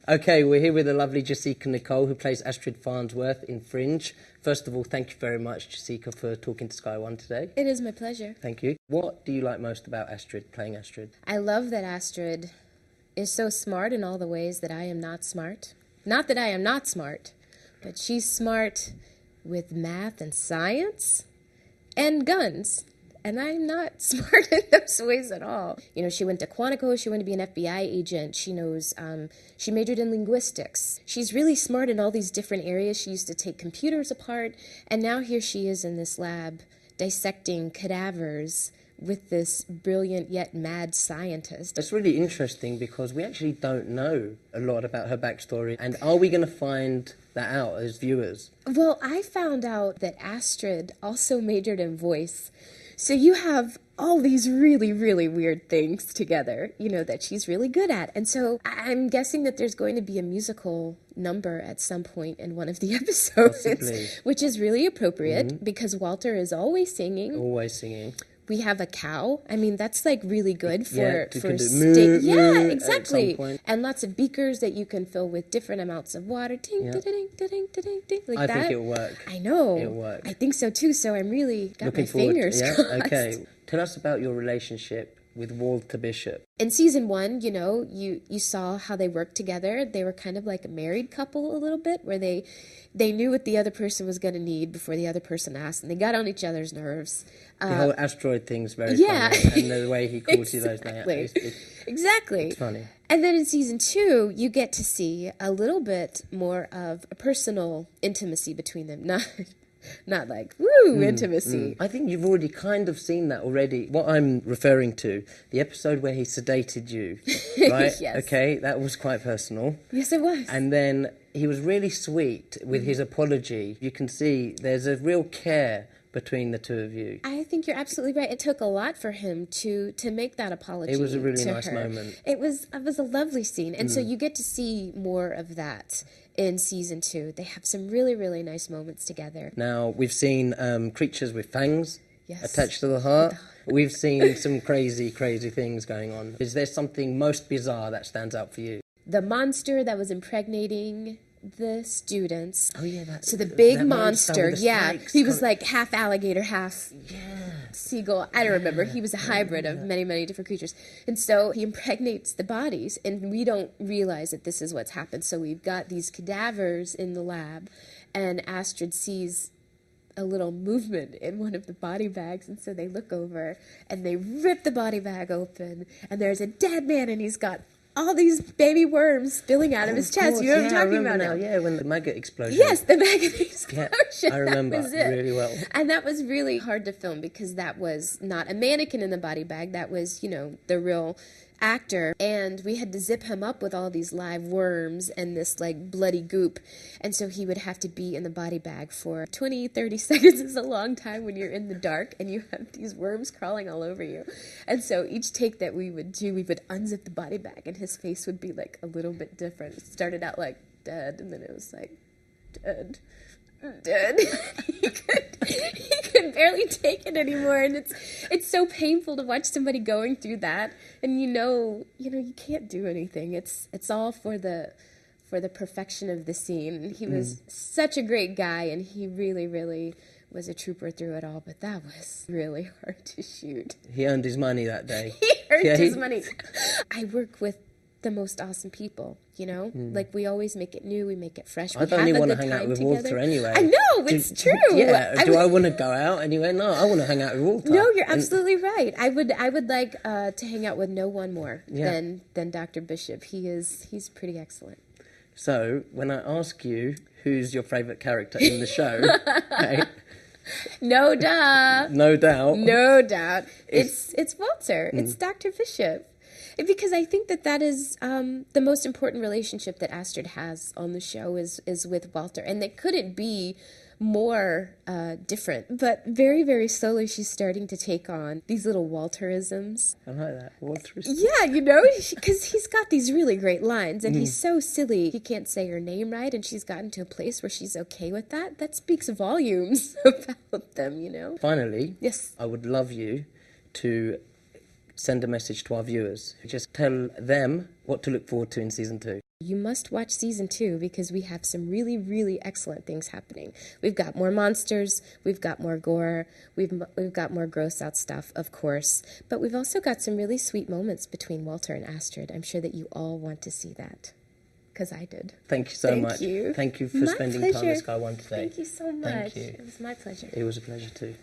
Okay, we're here with the lovely Jasika Nicole, who plays Astrid Farnsworth in Fringe. First of all, thank you very much, Jasika, for talking to Sky One today. It is my pleasure. Thank you. What do you like most about Astrid, playing Astrid? I love that Astrid is so smart in all the ways that I am not smart. Not that I am not smart, but she's smart with math and science and guns. And I'm not smart in those ways at all. You know, she went to Quantico, she wanted to be an FBI agent. She knows, she majored in linguistics. She's really smart in all these different areas. She used to take computers apart. And now here she is in this lab dissecting cadavers with this brilliant yet mad scientist. It's really interesting because we actually don't know a lot about her backstory. And are we going to find that out as viewers? Well, I found out that Astrid also majored in voice. So you have all these really, really weird things together, you know, that she's really good at. And so I'm guessing that there's going to be a musical number at some point in one of the episodes, Possibly. Which is really appropriate because Walter is always singing. Always singing. We have a cow. I mean, that's like really good for moo, yeah, exactly. And lots of beakers that you can fill with different amounts of water. Ding, ding, ding, ding, ding, ding, like I that. think it'll work. I know. It'll work. I think so too. So I'm really got Looking my forward. fingers Yeah. crossed. Okay. Tell us about your relationship with Walter Bishop. In season 1, you know, you saw how they worked together. They were kind of like a married couple a little bit, where they knew what the other person was going to need before the other person asked, and they got on each other's nerves. The whole asteroid thing's very yeah. funny, and the way he calls you those names. Exactly. It's funny. And then in season 2, you get to see a little bit more of a personal intimacy between them. Not like, woo, intimacy. I think you've already kind of seen that already. What I'm referring to, the episode where he sedated you, right? Yes. Okay, that was quite personal. Yes, it was. And then he was really sweet with his apology. You can see there's a real care between the two of you. I think you're absolutely right. It took a lot for him to make that apology. It was a really to nice her. moment. It was a lovely scene. And so you get to see more of that in season 2. They have some really, really nice moments together. Now, we've seen creatures with fangs attached to the heart. We've seen some crazy, crazy things going on. Is there something most bizarre that stands out for you? The monster that was impregnating the students. Oh yeah, so the big that monster, spikes, he was like half alligator, half seagull. I don't remember. He was a hybrid of many, many different creatures. And so he impregnates the bodies, and we don't realize that this is what's happened. So we've got these cadavers in the lab, and Astrid sees a little movement in one of the body bags, and so they look over and they rip the body bag open, and there's a dead man, and he's got all these baby worms spilling out of his chest. You know what I'm talking about now? Yeah, when the maggot explosion. Yes, the maggot explosion. Yeah, I remember really well. And that was really hard to film because that was not a mannequin in the body bag. That was, you know, the real actor, and we had to zip him up with all these live worms and this like bloody goop, and so he would have to be in the body bag for 20-30 seconds. Is a long time when you're in the dark and you have these worms crawling all over you. And so each take that we would do, we would unzip the body bag and his face would be like a little bit different. It started out like dead, and then it was like dead. he could barely take it anymore, and it's so painful to watch somebody going through that, and you know you can't do anything. It's all for the perfection of the scene. And he was such a great guy, and he really, really was a trooper through it all, but that was really hard to shoot. He earned his money that day. He earned his money. I work with the most awesome people, you know? Like, we always make it new, we make it fresh. I don't even want to hang out with Walter anyway. I know, it's true. Yeah, do I want to go out anyway? No, I want to hang out with Walter. No, you're absolutely right. I would like to hang out with no one more than Dr. Bishop. He's pretty excellent. So, when I ask you who's your favourite character in the show, hey, no doubt. No doubt. No doubt. It's Walter. It's Dr. Bishop. Because I think that is the most important relationship that Astrid has on the show is with Walter. And they couldn't be more different. But very, very slowly she's starting to take on these little Walterisms. I like that. Walterisms. Yeah, you know, because he's got these really great lines. And he's so silly. He can't say her name right. And she's gotten to a place where she's okay with that. That speaks volumes about them, you know. Finally, yes, I would love you to send a message to our viewers. Just tell them what to look forward to in season 2. You must watch season 2 because we have some really, really excellent things happening. We've got more monsters, we've got more gore, we've got more gross out stuff, of course, but we've also got some really sweet moments between Walter and Astrid. I'm sure that you all want to see that, because I did. Thank you so much. You. Thank you for spending time with Sky One today. Thank you so much. Thank you. It was my pleasure. It was a pleasure too.